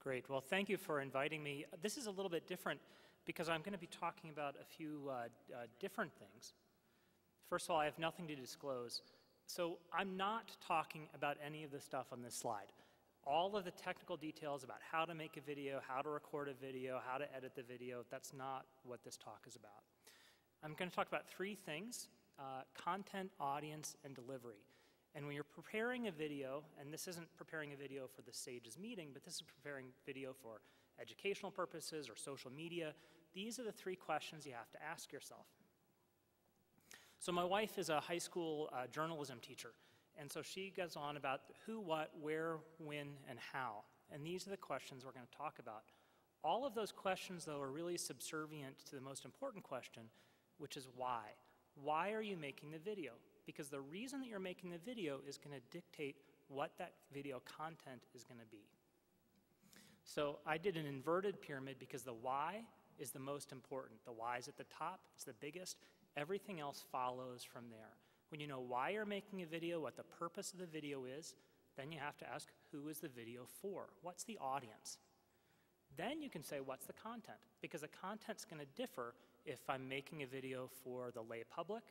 Great. Well, thank you for inviting me. This is a little bit different because I'm going to be talking about a few different things. First of all, I have nothing to disclose. So I'm not talking about any of the stuff on this slide. All of the technical details about how to make a video, how to record a video, how to edit the video, that's not what this talk is about. I'm going to talk about three things: content, audience, and delivery. And when you're preparing a video, and this isn't preparing a video for the SAGES meeting, but this is preparing video for educational purposes or social media, these are the three questions you have to ask yourself. So my wife is a high school journalism teacher, and so she goes on about who, what, where, when, and how. And these are the questions we're going to talk about. All of those questions, though, are really subservient to the most important question, which is why. Why are you making the video? Because the reason that you're making the video is going to dictate what that video content is going to be. So I did an inverted pyramid because the why is the most important. The why is at the top, it's the biggest. Everything else follows from there. When you know why you're making a video, what the purpose of the video is, then you have to ask, who is the video for? What's the audience? Then you can say, what's the content? Because the content's going to differ if I'm making a video for the lay public,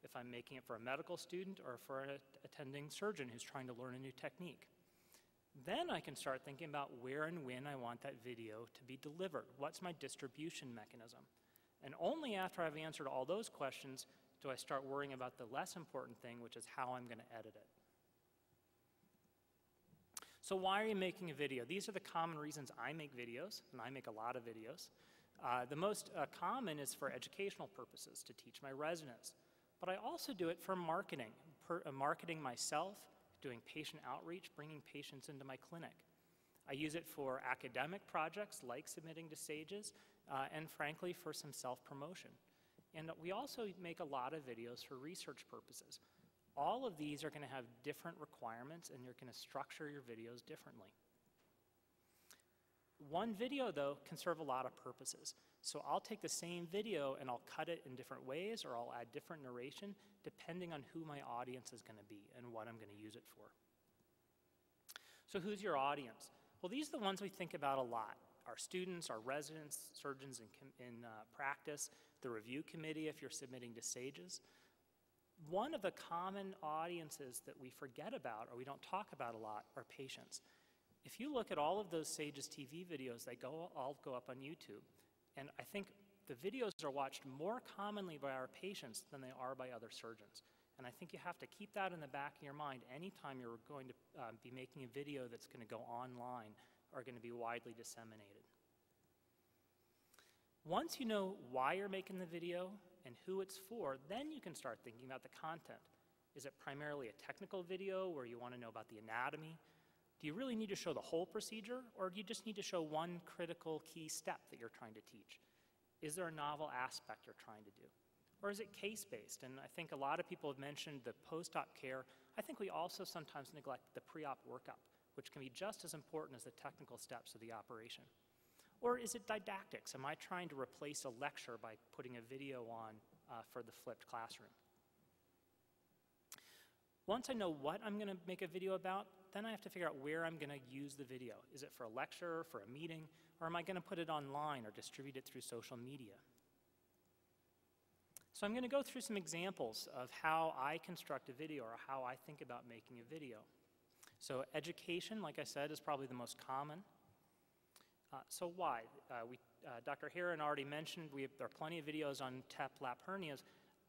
if I'm making it for a medical student, or for an attending surgeon who's trying to learn a new technique. Then I can start thinking about where and when I want that video to be delivered. What's my distribution mechanism? And only after I've answered all those questions do I start worrying about the less important thing, which is how I'm going to edit it. So why are you making a video? These are the common reasons I make videos, and I make a lot of videos. The most common is for educational purposes, to teach my residents. But I also do it for marketing, marketing myself, doing patient outreach, bringing patients into my clinic. I use it for academic projects like submitting to SAGES, and frankly for some self-promotion. And we also make a lot of videos for research purposes. All of these are going to have different requirements, and you're going to structure your videos differently. One video, though, can serve a lot of purposes. So I'll take the same video and I'll cut it in different ways, or I'll add different narration depending on who my audience is going to be and what I'm going to use it for. So who's your audience? Well, these are the ones we think about a lot. Our students, our residents, surgeons in practice, the review committee if you're submitting to SAGES. One of the common audiences that we forget about or we don't talk about a lot are patients. If you look at all of those SAGES TV videos, they all go up on YouTube. And I think the videos are watched more commonly by our patients than they are by other surgeons. And I think you have to keep that in the back of your mind anytime you're going to be making a video that's going to go online or going to be widely disseminated. Once you know why you're making the video and who it's for, then you can start thinking about the content. Is it primarily a technical video where you want to know about the anatomy? Do you really need to show the whole procedure, or do you just need to show one critical key step that you're trying to teach? Is there a novel aspect you're trying to do? Or is it case-based? And I think a lot of people have mentioned the post-op care. I think we also sometimes neglect the pre-op workup, which can be just as important as the technical steps of the operation. Or is it didactics? Am I trying to replace a lecture by putting a video on for the flipped classroom? Once I know what I'm going to make a video about, then I have to figure out where I'm going to use the video. Is it for a lecture, for a meeting, or am I going to put it online or distribute it through social media? So I'm going to go through some examples of how I construct a video or how I think about making a video. So education, like I said, is probably the most common. So why? Dr. Heron already mentioned there are plenty of videos on TEP lap hernias.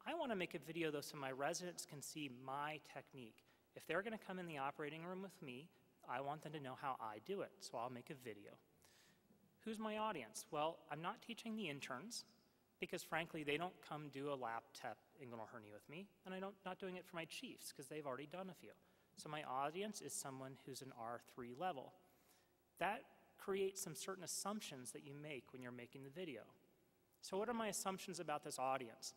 I want to make a video, though, so my residents can see my technique. If they're going to come in the operating room with me, I want them to know how I do it, so I'll make a video. Who's my audience? Well, I'm not teaching the interns, because frankly, they don't come do a lap TEP inguinal hernia with me, and I'm not doing it for my chiefs, because they've already done a few. So my audience is someone who's an R3 level. That creates some certain assumptions that you make when you're making the video. So what are my assumptions about this audience?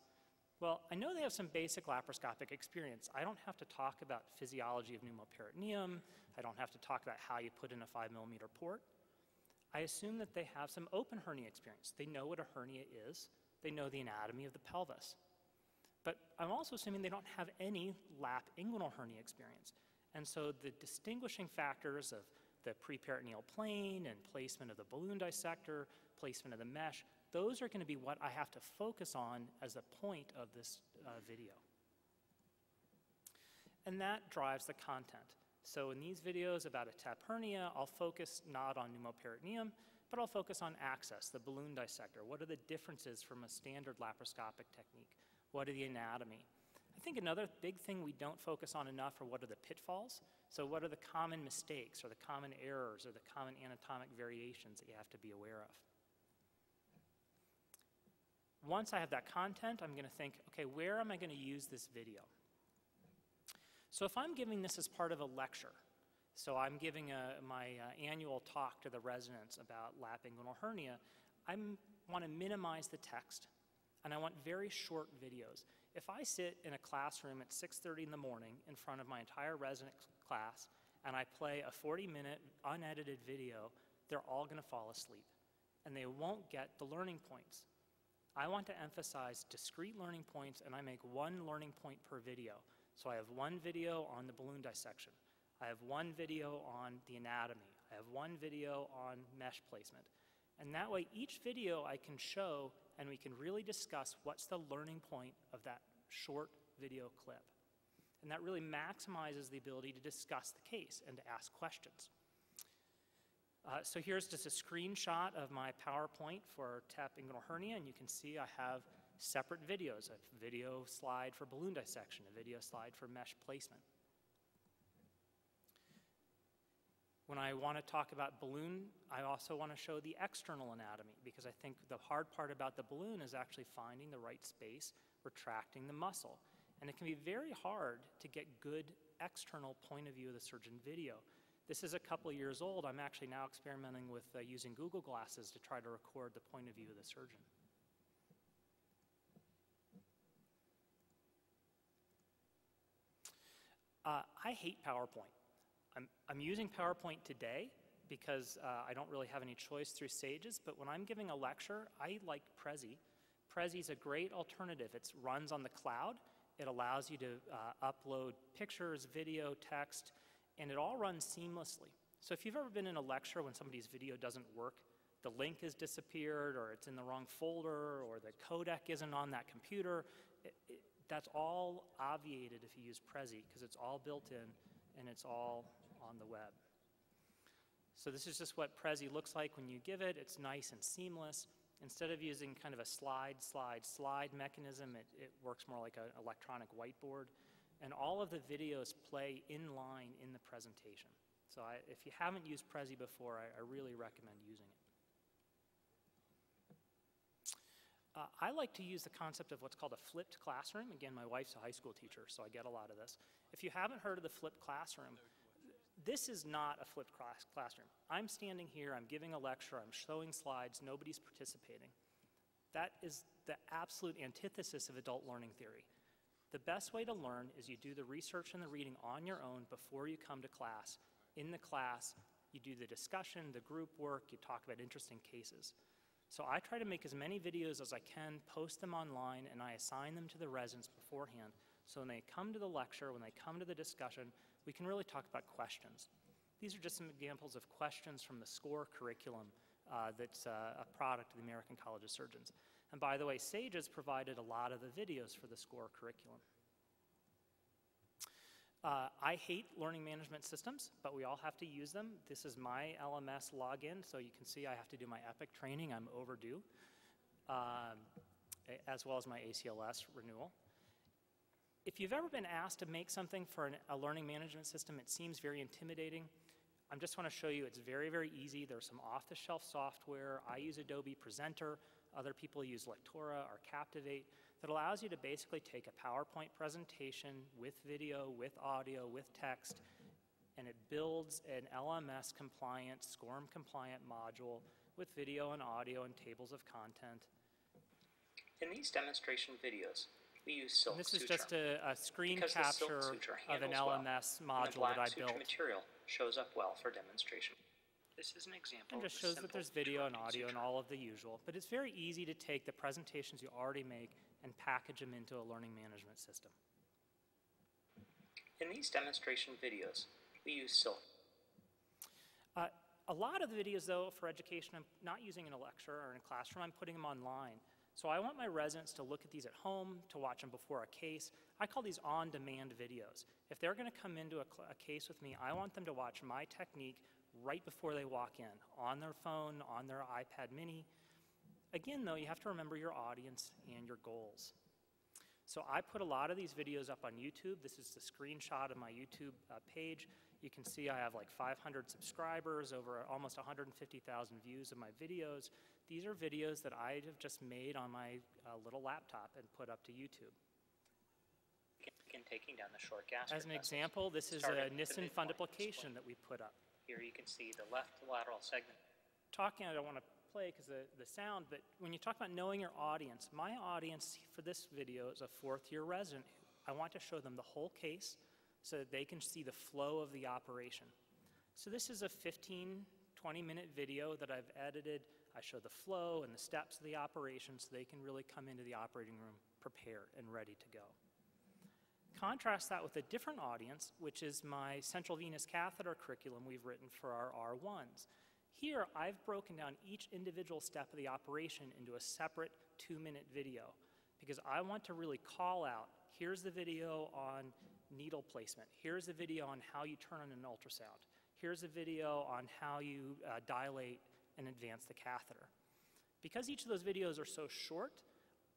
Well, I know they have some basic laparoscopic experience. I don't have to talk about physiology of pneumoperitoneum. I don't have to talk about how you put in a 5mm port. I assume that they have some open hernia experience. They know what a hernia is. They know the anatomy of the pelvis. But I'm also assuming they don't have any lap inguinal hernia experience. And so the distinguishing factors of the preperitoneal plane and placement of the balloon dissector, placement of the mesh. Those are going to be what I have to focus on as the point of this video. And that drives the content. So in these videos about a TEP hernia, I'll focus not on pneumoperitoneum, but I'll focus on access, the balloon dissector. What are the differences from a standard laparoscopic technique? What are the anatomy? I think another big thing we don't focus on enough are what are the pitfalls. So what are the common mistakes or the common errors or the common anatomic variations that you have to be aware of? Once I have that content, I'm going to think, okay, where am I going to use this video? So if I'm giving this as part of a lecture, so I'm giving my annual talk to the residents about lap inguinal hernia, I want to minimize the text, and I want very short videos. If I sit in a classroom at 6:30 in the morning in front of my entire resident class, and I play a 40-minute unedited video, they're all going to fall asleep, and they won't get the learning points. I want to emphasize discrete learning points, and I make one learning point per video. So I have one video on the balloon dissection. I have one video on the anatomy. I have one video on mesh placement. And that way, each video I can show, and we can really discuss what's the learning point of that short video clip. And that really maximizes the ability to discuss the case and to ask questions. So here's just a screenshot of my PowerPoint for TEP inguinal hernia, and you can see I have separate videos, a video slide for balloon dissection, a video slide for mesh placement. When I want to talk about balloon, I also want to show the external anatomy, because I think the hard part about the balloon is actually finding the right space, retracting the muscle. And it can be very hard to get good external point of view of the surgeon video. This is a couple of years old. I'm actually now experimenting with using Google Glasses to try to record the point of view of the surgeon. I hate PowerPoint. I'm using PowerPoint today because I don't really have any choice through Sages, but when I'm giving a lecture, I like Prezi. Prezi's a great alternative. It runs on the cloud. It allows you to upload pictures, video, text, and it all runs seamlessly. So if you've ever been in a lecture when somebody's video doesn't work, the link has disappeared, or it's in the wrong folder, or the codec isn't on that computer, that's all obviated if you use Prezi, because it's all built in and it's all on the web. So this is just what Prezi looks like when you give it. It's nice and seamless. Instead of using kind of a slide mechanism, it works more like an electronic whiteboard. And all of the videos play in line in the presentation. So if you haven't used Prezi before, I really recommend using it. I like to use the concept of what's called a flipped classroom. Again, my wife's a high school teacher, so I get a lot of this. If you haven't heard of the flipped classroom, this is not a flipped classroom. I'm standing here, I'm giving a lecture, I'm showing slides, nobody's participating. That is the absolute antithesis of adult learning theory. The best way to learn is you do the research and the reading on your own before you come to class. In the class, you do the discussion, the group work, you talk about interesting cases. So I try to make as many videos as I can, post them online, and I assign them to the residents beforehand. So when they come to the lecture, when they come to the discussion, we can really talk about questions. These are just some examples of questions from the SCORE curriculum that's a product of the American College of Surgeons. And by the way, Sages provided a lot of the videos for the SCORE curriculum. I hate learning management systems, but we all have to use them. This is my LMS login, so you can see I have to do my EPIC training. I'm overdue, as well as my ACLS renewal. If you've ever been asked to make something for a learning management system, it seems very intimidating. I just want to show you it's very, very easy. There's some off-the-shelf software. I use Adobe Presenter. Other people use Lectora or Captivate that allows you to basically take a PowerPoint presentation with video, with audio, with text, and it builds an LMS-compliant, SCORM-compliant module with video and audio and tables of content. In these demonstration videos, we use silk and this suture. is just a screen capture of an LMS module that I built. The material shows up well for demonstration. This is an example and just shows that there's video and audio and all of the usual. But it's very easy to take the presentations you already make and package them into a learning management system. In these demonstration videos, we use silk. A lot of the videos, though, for education, I'm not using in a lecture or in a classroom. I'm putting them online. So I want my residents to look at these at home, to watch them before a case. I call these on-demand videos. If they're going to come into a case with me, I want them to watch my technique right before they walk in, on their phone, on their iPad mini. Again, though, you have to remember your audience and your goals. So I put a lot of these videos up on YouTube. This is the screenshot of my YouTube page. You can see I have like 500 subscribers, over almost 150,000 views of my videos. These are videos that I have just made on my little laptop and put up to YouTube. Begin taking down the short gastric As an vessels, example, this is a Nissen-funded application that we put up. Here you can see the left lateral segment. I don't want to play because of the sound, but when you talk about knowing your audience, my audience for this video is a fourth-year resident. I want to show them the whole case so that they can see the flow of the operation. So this is a 15, 20-minute video that I've edited. I show the flow and the steps of the operation so they can really come into the operating room prepared and ready to go. Contrast that with a different audience, which is my central venous catheter curriculum we've written for our R1s. Here, I've broken down each individual step of the operation into a separate 2-minute video because I want to really call out, here's the video on needle placement, here's the video on how you turn on an ultrasound, here's a video on how you dilate and advance the catheter. Because each of those videos are so short,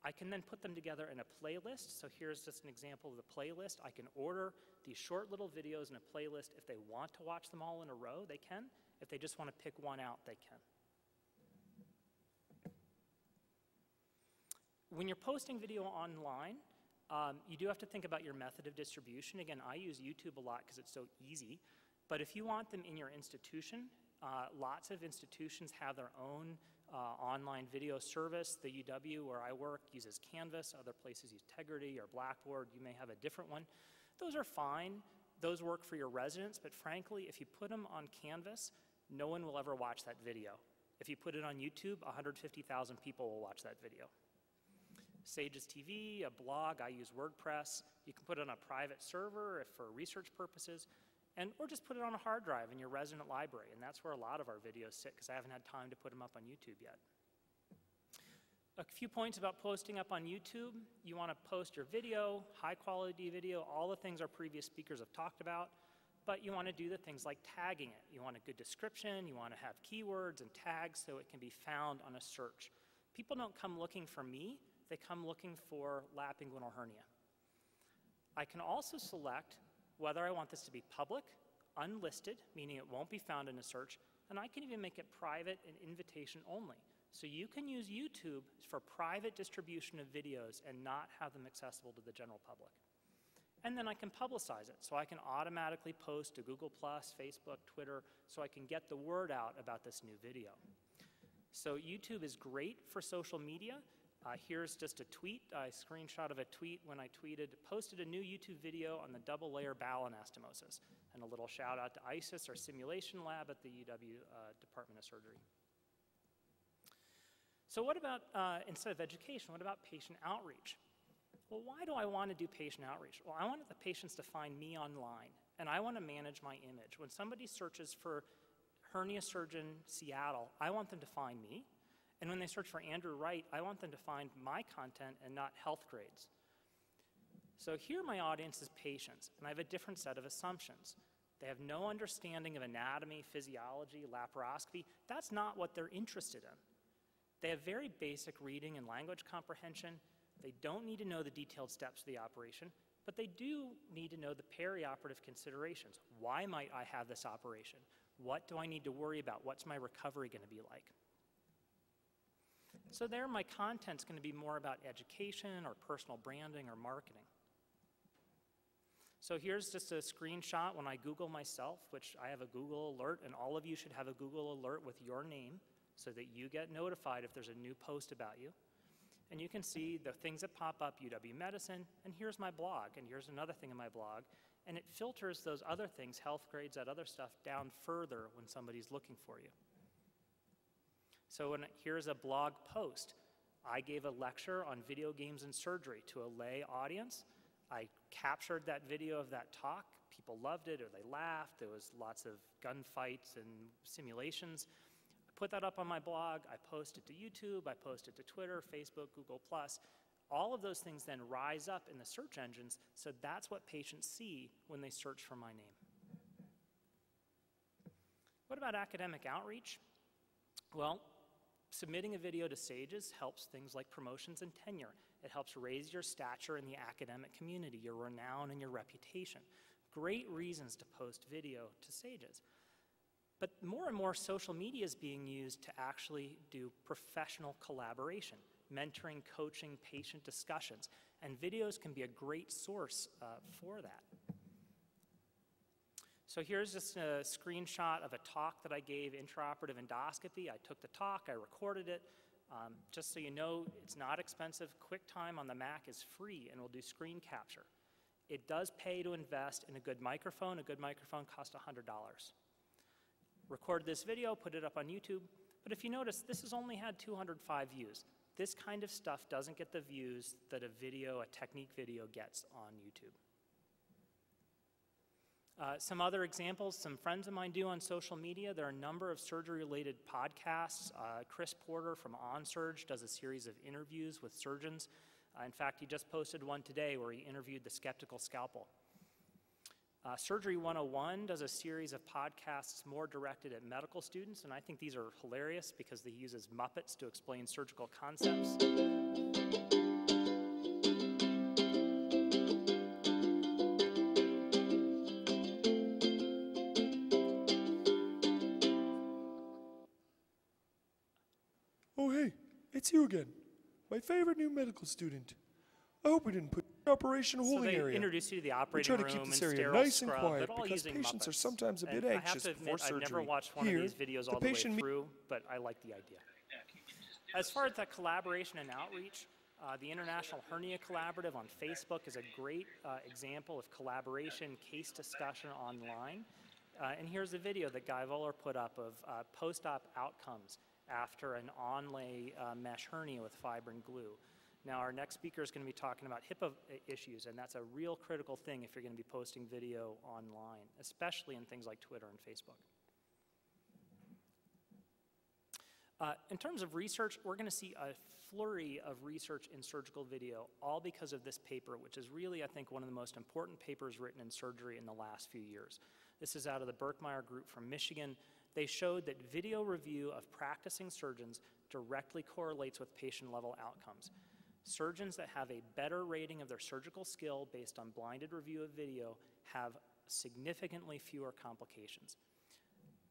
I can then put them together in a playlist. So here's just an example of the playlist. I can order these short little videos in a playlist. If they want to watch them all in a row, they can. If they just want to pick one out, they can. When you're posting video online, you do have to think about your method of distribution. Again, I use YouTube a lot because it's so easy. But if you want them in your institution, lots of institutions have their own online video service. The UW where I work uses Canvas. Other places use Tegrity or Blackboard. You may have a different one. Those are fine. Those work for your residents. But frankly, if you put them on Canvas, no one will ever watch that video. If you put it on YouTube, 150,000 people will watch that video. Sage's TV, a blog, I use WordPress. You can put it on a private server for research purposes, or just put it on a hard drive in your resident library, and that's where a lot of our videos sit because I haven't had time to put them up on YouTube yet. A few points about posting up on YouTube. You want to post your video, high quality video, all the things our previous speakers have talked about, but you want to do the things like tagging it. You want a good description, you want to have keywords and tags so it can be found on a search. People don't come looking for me, they come looking for lap inguinal hernia. I can also select whether I want this to be public, unlisted, meaning it won't be found in a search, and I can even make it private and invitation only. So you can use YouTube for private distribution of videos and not have them accessible to the general public. And then I can publicize it, so I can automatically post to Google+, Facebook, Twitter, so I can get the word out about this new video. So YouTube is great for social media. Here's just a tweet, a screenshot of a tweet when I posted a new YouTube video on the double layer bowel anastomosis, and a little shout out to ISIS, our simulation lab at the UW Department of Surgery. So what about, instead of education, what about patient outreach? Well, why do I want to do patient outreach? Well, I want the patients to find me online, and I want to manage my image. When somebody searches for hernia surgeon Seattle, I want them to find me. And when they search for Andrew Wright, I want them to find my content and not health grades. So here my audience is patients, and I have a different set of assumptions. They have no understanding of anatomy, physiology, laparoscopy. That's not what they're interested in. They have very basic reading and language comprehension. They don't need to know the detailed steps of the operation, but they do need to know the perioperative considerations. Why might I have this operation? What do I need to worry about? What's my recovery going to be like? So there, my content's going to be more about education or personal branding or marketing. So here's just a screenshot when I Google myself, which I have a Google alert, and all of you should have a Google alert with your name so that you get notified if there's a new post about you. And you can see the things that pop up, UW Medicine, and here's my blog, and here's another thing in my blog, and it filters those other things, health grades, that other stuff, down further when somebody's looking for you. So here's a blog post. I gave a lecture on video games and surgery to a lay audience. I captured that video of that talk, People loved it or they laughed. There was lots of gunfights and simulations. I put that up on my blog. I post it to YouTube. I post it to Twitter, Facebook, Google+. All of those things then rise up in the search engines, so that's what patients see when they search for my name. What about academic outreach? Well, submitting a video to SAGES helps things like promotions and tenure. It helps raise your stature in the academic community, your renown and your reputation. Great reasons to post video to SAGES. But more and more social media is being used to actually do professional collaboration, mentoring, coaching, patient discussions, and videos can be a great source for that. So here's just a screenshot of a talk that I gave, intraoperative endoscopy. I took the talk, I recorded it. Just so you know, it's not expensive. QuickTime on the Mac is free and will do screen capture. It does pay to invest in a good microphone. A good microphone costs $100. Recorded this video, put it up on YouTube. But if you notice, this has only had 205 views. This kind of stuff doesn't get the views that a video, a technique video gets on YouTube. Some other examples, some friends of mine do on social media. There are a number of surgery-related podcasts. Chris Porter from OnSurge does a series of interviews with surgeons. In fact, he just posted one today where he interviewed the skeptical scalpel. Surgery 101 does a series of podcasts more directed at medical students, and I think these are hilarious because he uses Muppets to explain surgical concepts. Oh, hey, it's you again. My favorite new medical student. I hope we didn't put the operation holding area. So they introduce you to the We operating try room to keep this and area sterile nice and scrub, quiet but all because using patients are Muppets. sometimes a bit And anxious I have to before admit, surgery. I've never watched one Here, of these videos the all the way patient through, but I like the idea. As far as that collaboration and outreach, the International Hernia Collaborative on Facebook is a great example of collaboration, case discussion online. And here's a video that Guy Voller put up of post-op outcomes after an onlay mesh hernia with fibrin glue. Now, our next speaker is going to be talking about HIPAA issues, and that's a real critical thing if you're going to be posting video online, especially in things like Twitter and Facebook. In terms of research, we're going to see a flurry of research in surgical video, all because of this paper, which is really, I think, one of the most important papers written in surgery in the last few years. This is out of the Berkmeyer group from Michigan. They showed that video review of practicing surgeons directly correlates with patient-level outcomes. Surgeons that have a better rating of their surgical skill based on blinded review of video have significantly fewer complications.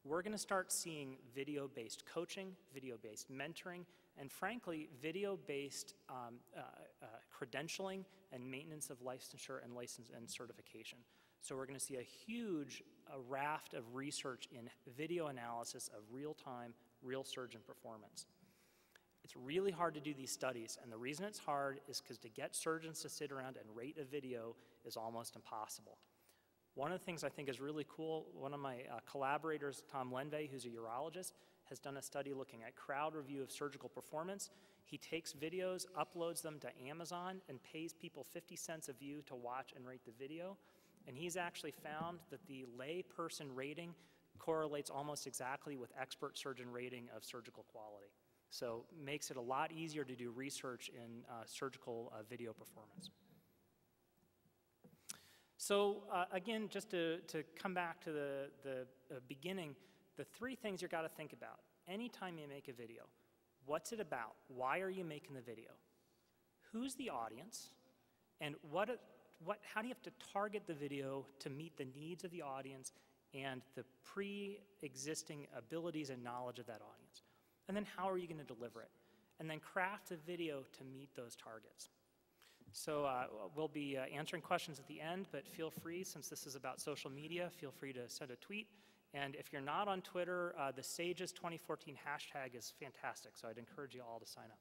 We're going to start seeing video-based coaching, video-based mentoring, and frankly, video-based credentialing and maintenance of licensure and license and certification. So we're going to see a huge raft of research in video analysis of real-time, real surgeon performance. It's really hard to do these studies, and the reason it's hard is because to get surgeons to sit around and rate a video is almost impossible. One of the things I think is really cool, one of my collaborators, Tom Lenve, who's a urologist, has done a study looking at crowd review of surgical performance. He takes videos, uploads them to Amazon, and pays people 50 cents a view to watch and rate the video. And he's actually found that the lay person rating correlates almost exactly with expert surgeon rating of surgical quality. So makes it a lot easier to do research in surgical video performance. So again, just to come back to the beginning, the three things you've got to think about. Anytime you make a video, what's it about? Why are you making the video? Who's the audience? And how do you have to target the video to meet the needs of the audience and the pre-existing abilities and knowledge of that audience? And then how are you going to deliver it? And then craft a video to meet those targets. So we'll be answering questions at the end, but feel free, since this is about social media, feel free to send a tweet. And if you're not on Twitter, the SAGES 2014 hashtag is fantastic, so I'd encourage you all to sign up.